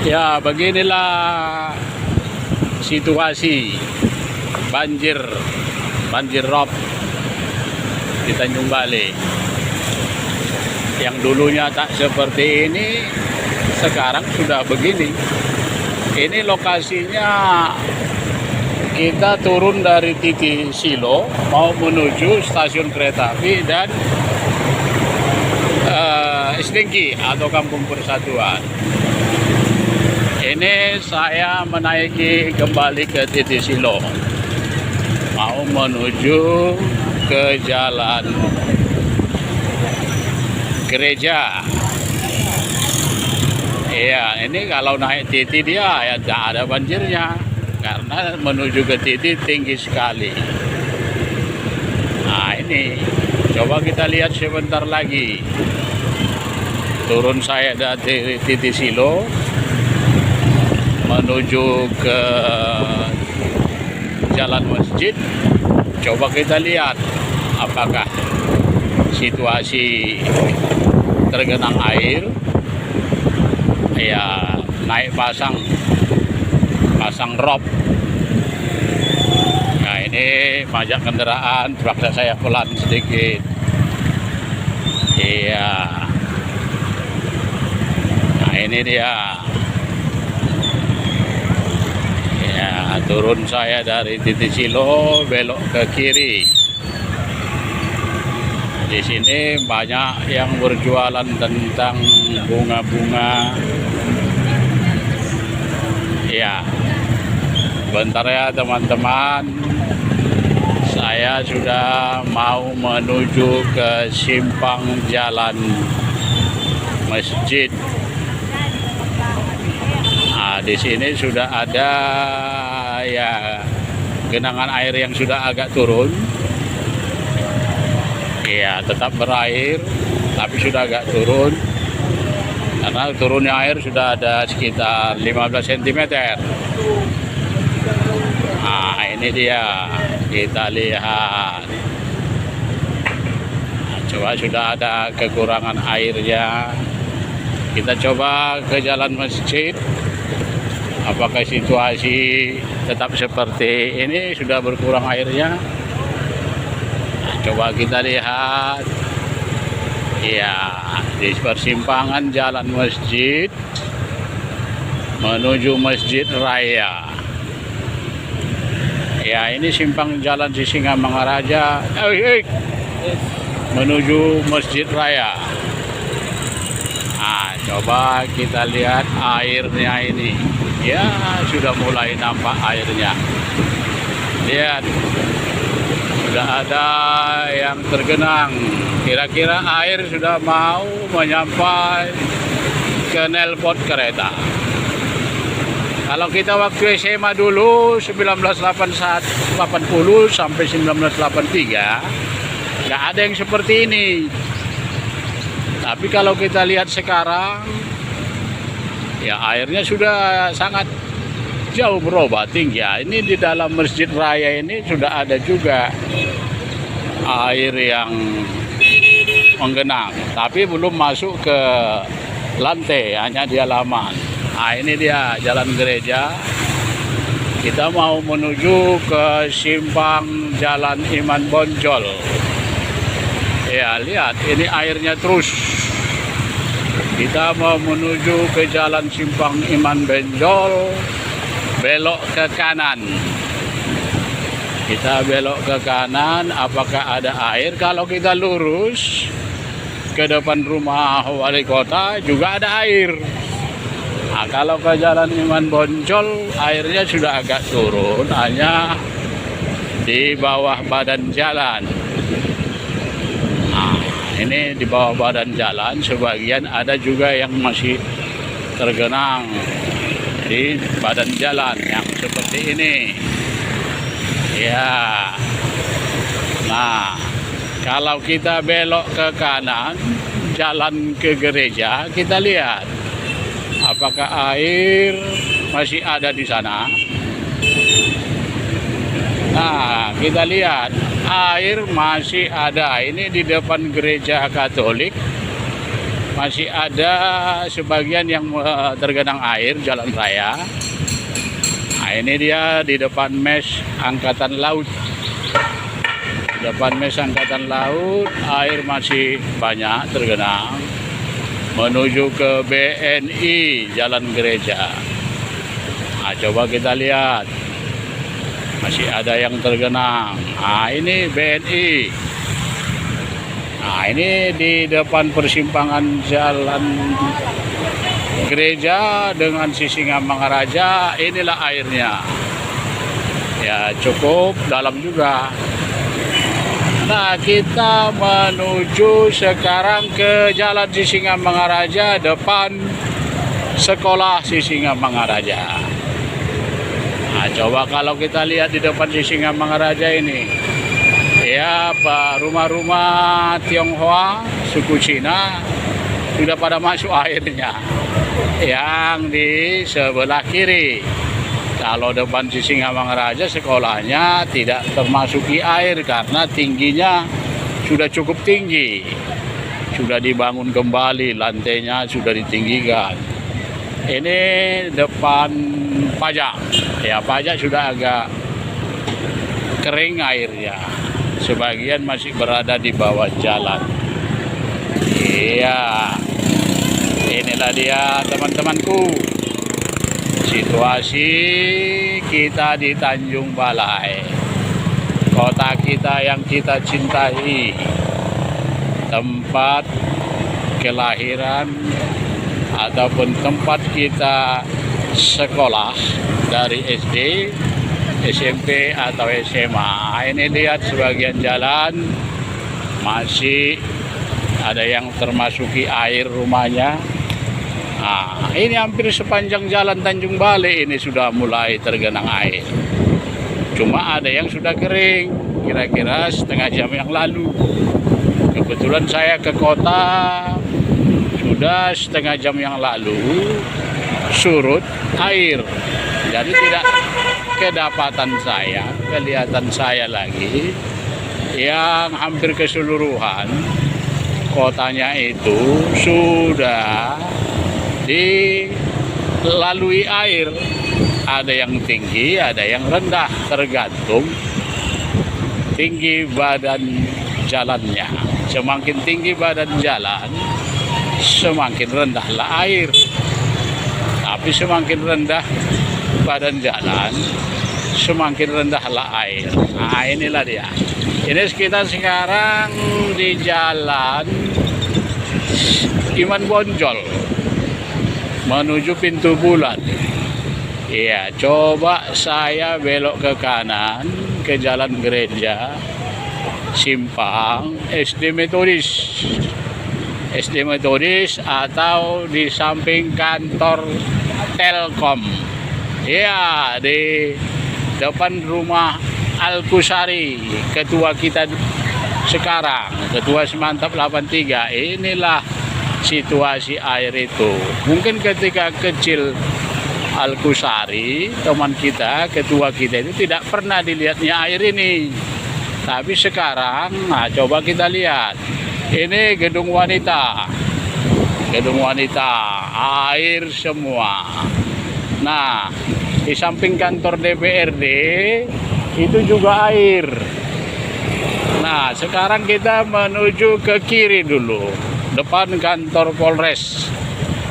Ya, beginilah situasi banjir rob di Tanjung Balai. Yang dulunya tak seperti ini, sekarang sudah begini. Ini lokasinya, kita turun dari titik Silo mau menuju stasiun kereta api dan Stingki atau Kampung Persatuan. Ini saya menaiki kembali ke titik Silo, mau menuju ke jalan gereja. Iya, ini kalau naik titik dia ya tidak ada banjirnya, karena menuju ke titik tinggi sekali. Nah ini, coba kita lihat sebentar lagi. Turun saya dari titik Silo menuju ke jalan masjid. Coba kita lihat apakah situasi tergenang air. Ya, naik pasang rob. Nah ini banyak kendaraan, terpaksa saya pelan sedikit. Iya. Nah ini dia. Ya, turun saya dari titik Silo, belok ke kiri. Di sini banyak yang berjualan tentang bunga-bunga. Ya, bentar ya teman-teman. Saya sudah mau menuju ke simpang jalan masjid. Nah, di sini sudah ada ya genangan air yang sudah agak turun. Ya, tetap berair, tapi sudah agak turun. Karena turunnya air sudah ada sekitar 15 cm. Nah, ini dia, kita lihat. Nah, coba sudah ada kekurangan airnya. Kita coba ke jalan masjid. Apakah situasi tetap seperti ini, sudah berkurang airnya? Nah, coba kita lihat. Ya, di persimpangan jalan masjid menuju Masjid Raya. Ya, ini simpang jalan Sisingamangaraja menuju Masjid Raya. Nah, coba kita lihat airnya ini. Ya, sudah mulai nampak airnya. Lihat, sudah ada yang tergenang. Kira-kira air sudah mau menyampai ke knalpot kereta. Kalau kita waktu SMA dulu 1980 sampai 1983 nggak ada yang seperti ini. Tapi kalau kita lihat sekarang, ya airnya sudah sangat jauh berubah tinggi. Ya, ini di dalam Masjid Raya ini sudah ada juga air yang menggenang, tapi belum masuk ke lantai, hanya di halaman. Nah ini dia jalan gereja. Kita mau menuju ke simpang jalan Iman Bonjol. Ya, lihat ini airnya terus. Kita mau menuju ke jalan simpang Iman Bonjol, belok ke kanan. Kita belok ke kanan, apakah ada air? Kalau kita lurus ke depan rumah wali kota juga ada air. Nah, kalau ke jalan Iman Bonjol airnya sudah agak turun, hanya di bawah badan jalan. Nah, ini di bawah badan jalan, sebagian ada juga yang masih tergenang di badan jalan yang seperti ini. Ya, nah kalau kita belok ke kanan, jalan ke gereja, kita lihat apakah air masih ada di sana. Nah, kita lihat air masih ada. Ini di depan gereja Katolik. masih ada sebagian yang tergenang air jalan raya. Nah, ini dia di depan mes Angkatan Laut. Di depan mes Angkatan Laut air masih banyak tergenang menuju ke BNI Jalan Gereja. Nah, coba kita lihat, masih ada yang tergenang. Nah, ini BNI. Nah, ini di depan persimpangan Jalan Gereja dengan Sisingamangaraja. Inilah airnya. Ya, cukup dalam juga. Nah, kita menuju sekarang ke Jalan Sisingamangaraja depan sekolah Sisingamangaraja. Nah, coba kalau kita lihat di depan Sisingamangaraja ini, ya, rumah-rumah Tionghoa suku Cina sudah pada masuk airnya. Yang di sebelah kiri, kalau depan Sisingamangaraja sekolahnya tidak termasuki air karena tingginya sudah cukup tinggi. Sudah dibangun kembali, lantainya sudah ditinggikan. Ini depan pajak. Ya, pajak sudah agak kering airnya. Sebagian masih berada di bawah jalan. Iya, inilah dia teman-temanku, situasi kita di Tanjung Balai, kota kita yang kita cintai, tempat kelahiran ataupun tempat kita sekolah dari SD, SMP atau SMA. Ini lihat sebagian jalan masih ada yang termasuki air rumahnya. Nah, ini hampir sepanjang jalan Tanjung Balai ini sudah mulai tergenang air. Cuma ada yang sudah kering, kira-kira setengah jam yang lalu. Kebetulan saya ke kota sudah setengah jam yang lalu surut air. Jadi tidak kedapatan saya, kelihatan saya lagi yang hampir keseluruhan kotanya itu sudah dilalui air. Ada yang tinggi, ada yang rendah, tergantung tinggi badan jalannya. Semakin tinggi badan jalan, semakin rendahlah air. Tapi semakin rendah badan jalan, semakin rendahlah air. Nah, inilah dia. Ini kita sekarang di jalan Iman Bonjol menuju Pintu Bulan. Iya, coba saya belok ke kanan ke Jalan Gereja, simpang SD Metodis. SD Metodis atau di samping kantor Telkom. Iya, di depan rumah Al-Kusari, ketua kita sekarang, ketua Semantap 83. Inilah situasi air itu. Mungkin ketika kecil Al-Kusari, teman kita, ketua kita itu tidak pernah dilihatnya air ini. Tapi sekarang, nah coba kita lihat. Ini gedung wanita. Gedung wanita, air semua. Nah, di samping kantor DPRD itu juga air. Nah, sekarang kita menuju ke kiri dulu, depan kantor Polres.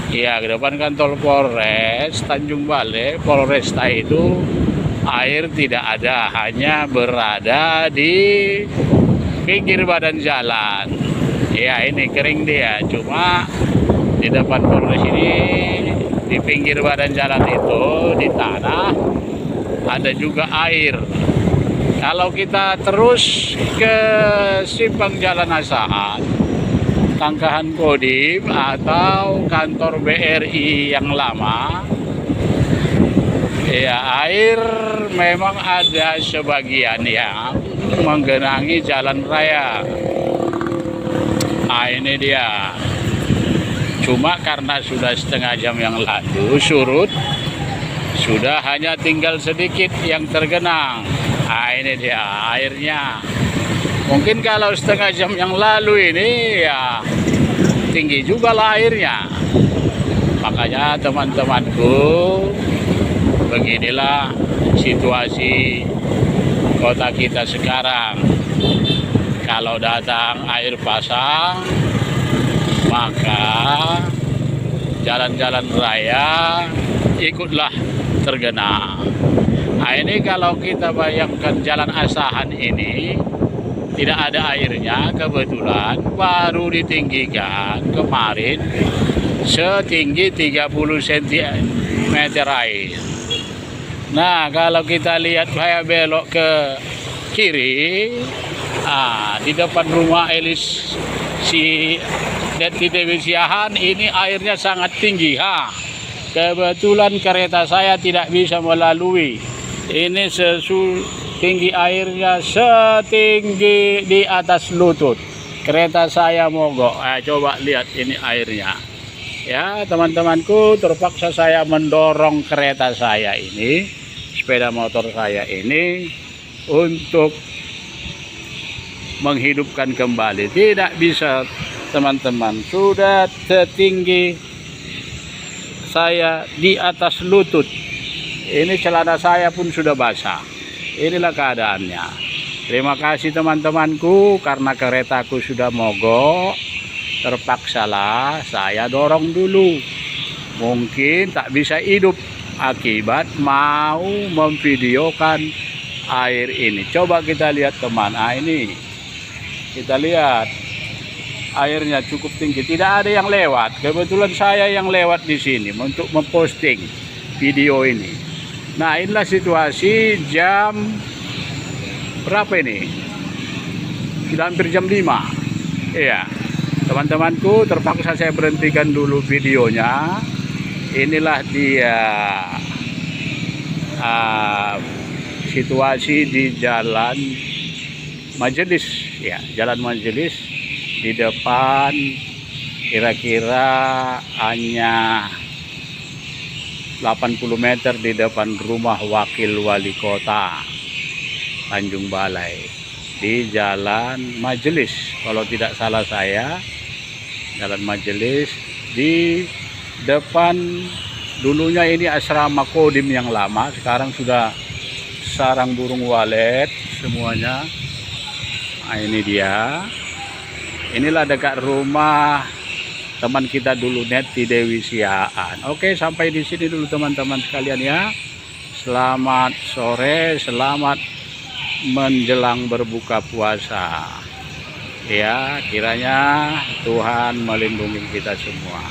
Ya, ke depan kantor Polres Tanjung Balai, Polresta itu air tidak ada, hanya berada di pinggir badan jalan. Ya, ini kering dia, cuma di depan Polres ini, di pinggir badan jalan itu, di tanah, ada juga air. Kalau kita terus ke simpang Jalan Asahan, Tangkahan Kodim atau kantor BRI yang lama, ya air memang ada sebagian yang menggenangi jalan raya. Nah, ini dia. Cuma karena sudah setengah jam yang lalu surut, sudah hanya tinggal sedikit yang tergenang. Nah, ini dia airnya. Mungkin kalau setengah jam yang lalu ini ya tinggi juga lah airnya. Makanya teman-temanku, beginilah situasi kota kita sekarang. Kalau datang air pasang, maka jalan-jalan raya ikutlah tergenang. Nah, ini kalau kita bayangkan jalan Asahan ini tidak ada airnya, kebetulan baru ditinggikan kemarin setinggi 30 cm air. Nah, kalau kita lihat saya belok ke kiri, di depan rumah Elis si Deti Dewi Siahan ini airnya sangat tinggi. Kebetulan kereta saya tidak bisa melalui. Ini tinggi airnya setinggi di atas lutut. Kereta saya mogok. Coba lihat ini airnya. Ya, teman-temanku, terpaksa saya mendorong kereta saya ini, sepeda motor saya ini, untuk menghidupkan kembali. Tidak bisa, teman-teman. Sudah setinggi saya di atas lutut. Ini celana saya pun sudah basah. Inilah keadaannya. Terima kasih teman-temanku, karena keretaku sudah mogok, terpaksalah saya dorong dulu. Mungkin tak bisa hidup akibat mau memvideokan air ini. Coba kita lihat teman. Ini kita lihat airnya cukup tinggi, tidak ada yang lewat. Kebetulan saya yang lewat di sini untuk memposting video ini. Nah, inilah situasi jam berapa ini? Sudah hampir jam 5. Iya, teman-temanku, terpaksa saya berhentikan dulu videonya. Inilah dia situasi di Jalan Majelis, ya, Jalan Majelis. Di depan kira-kira hanya 80 meter di depan rumah Wakil Wali Kota Tanjung Balai, di Jalan Majelis. Kalau tidak salah saya, Jalan Majelis. Di depan, dulunya ini asrama Kodim yang lama, sekarang sudah sarang burung walet semuanya. Nah, ini dia. Inilah dekat rumah teman kita dulu, Neti Dewi Siahan. Oke, sampai di sini dulu teman-teman sekalian ya. Selamat sore, selamat menjelang berbuka puasa. Ya, kiranya Tuhan melindungi kita semua.